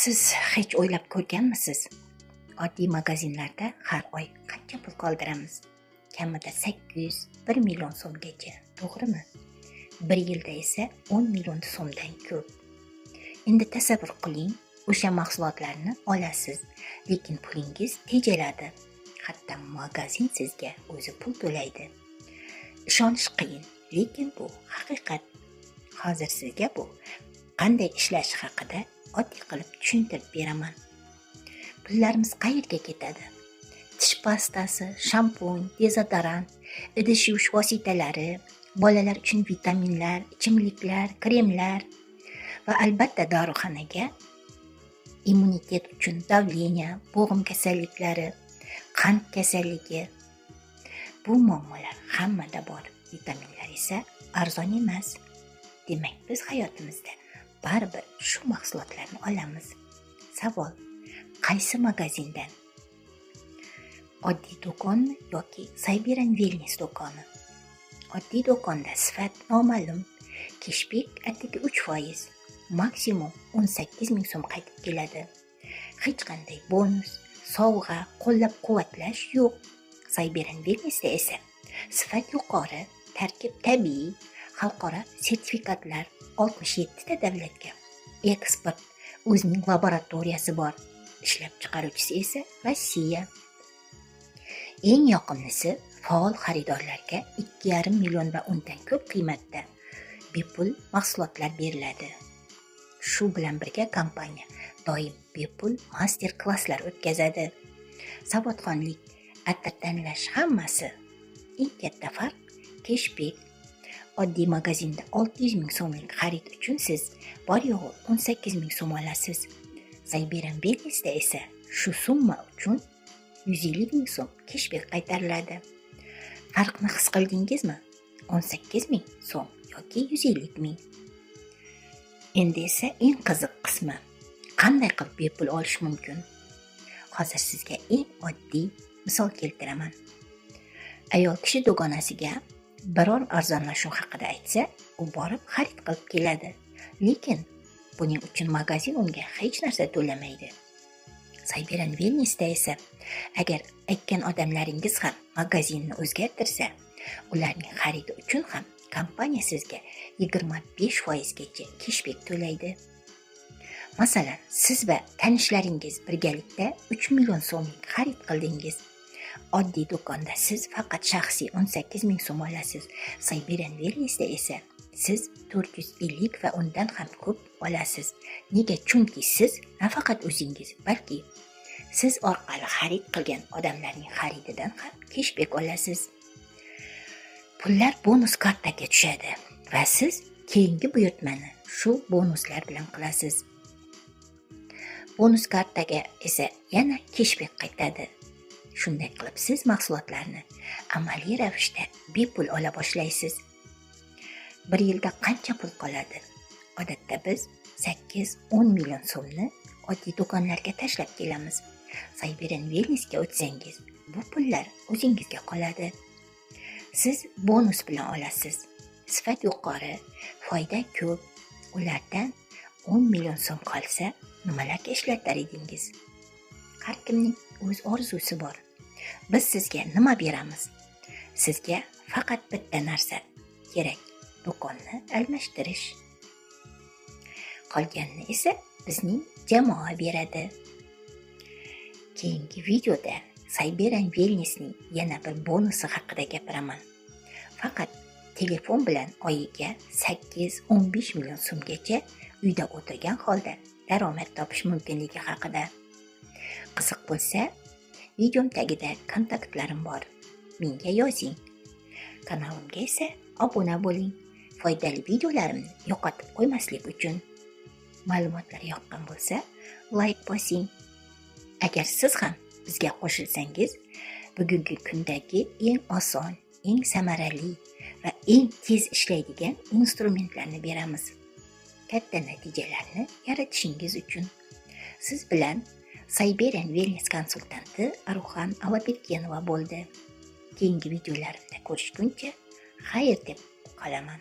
Siz hech o'ylab ko'rganmisiz? Oddiy magazinlarda har oy qancha pul qoldiramiz? Kamida 800-1 million so'mgacha, to'g'rimi? Bir yilda esa 10 million so'mdan ko'p. Endi tasavvur qiling, o'sha mahsulotlarni olasiz, lekin pulingiz tejaladi. Hatto magazin sizga o'zi pul to'laydi. Ishonish qiyin, lekin bu haqiqat. Hozir sizga bu qanday ishlashi haqida oddiy qilib tushuntirib beraman. Pullarimiz qayerga ketadi? Tish pastasi, shampun, dezodorant, idish yuvish vositalari, bolalar uchun vitaminlar, ichimliklar, kremlar va albatta dorixonaga immunitet uchun davleniya, bo'g'im kasalliklari, qand kasalligi. Bu muammolar hammada bor. Vitaminlar esa arzon emas. Demak, biz hayotimizda baribir shu mahsulotlarni olamiz. Savol: qaysi magazindan? Oddiy do'konmi yoki Siberian Wellness do'koni? Oddiy do'konda sifat noma'lum, keshbek atigi 3%, maksimum 18 ming so'm qaytib keladi. Hech qanday bonus, sovg'a, qo'llab-quvvatlash yo'q. Siberian Wellnessda esa sifat yuqori, tarkib tabiiy, xalqaro sertifikatlar 67 ta davlatga eksport, o'zining laboratoriyasi bor. Ishlab chiqaruvchisi esa Rossiya. Eng yoqimlisi, faol xaridorlarga 2,5 million va undan ko'p qiymatda bepul mahsulotlar beriladi. Shu bilan birga kompaniya doim bepul master klasslar o'tkazadi. Savodxonlik, atir tanlash hammasi. Eng katta farq keshbek. Oddiy magazinda 600 ming so'mlik xarid uchun siz bor yo'g'i 18 ming so'm olasiz. Siberian Wellnessda esa shu summa uchun 150 ming so'm keshbek qaytariladi. Farqni his qildingizmi? 18 ming so'm yoki 150 ming. Endi esa eng qiziq qismi. Qanday qilib bepul olish mumkin? Hozir sizga eng oddiy misol keltiraman. Ayol kishi dugonasiga biror arzonlashuv haqida aytsa, u borib xarid qilib keladi. Lekin buning uchun magazin unga hech narsa to'lamaydi. Siberian Wellnessda esa agar aytgan odamlaringiz ham magazinni o'zgartirsa, ularning xaridi uchun ham kompaniya sizga 25% gacha keshbek to'laydi. Masalan, siz va tanishlaringiz birgalikda 3 million so'mlik xarid qildingiz. Oddiy do'konda siz faqat shaxsiy 18 ming so'm olasiz. Siberian Wellnessda esa siz 450 va undan ham ko'p olasiz. Nega? Chunki siz nafaqat o'zingiz, balki siz orqali xarid qilgan odamlarning xarididan ham keshbek olasiz. Pullar bonus kartaga tushadi va siz keyingi buyurtmani shu bonuslar bilan qilasiz. Bonus kartaga esa yana keshbek qaytadi. Shunday qilib siz mahsulotlarni amaliy ravishda bepul ola boshlaysiz. Bir yilda qancha pul qoladi? Odatda biz 8-10 million so'mni oddiy do'konlarga tashlab kelamiz. Siberian Wellnessga o'tsangiz, bu pullar o'zingizga qoladi. Siz bonus bilan olasiz. Sifat yuqori, foyda ko'p. Ulardan 10 million so'm qolsa, nimalarga ishlatar edingiz? Har kimning o'z orzusi bor. Biz sizga nima beramiz? Sizga faqat bitta narsa kerak: do'konni almashtirish. Qolganini esa bizning jamoa beradi. Keyingi videoda Siberian Wellnessning yana bir bonusi haqida gapiraman. Faqat telefon bilan oyiga 8-15 million so'mgacha uyda o'tirgan holda daromad topish mumkinligi haqida. Qiziq bo'lsa, videom tagida kontaktlarim bor. Menga yozing. Kanalimga esa obuna bo'ling. Foydali videolarimni yo'qotib qo'ymaslik uchun. Ma'lumotlar yoqqan bo'lsa, like bosing. Agar siz ham bizga qo'shilsangiz, bugungi kundagi eng oson, eng samarali va eng tez ishlaydigan instrumentlarni beramiz. Katta natijalarni yaratishingiz uchun. Siz bilan Siberian Wellness konsultanti Aruxan Alabekyanova bo'ldi. Keyingi videolarimda ko'rishguncha xayr deb qolaman.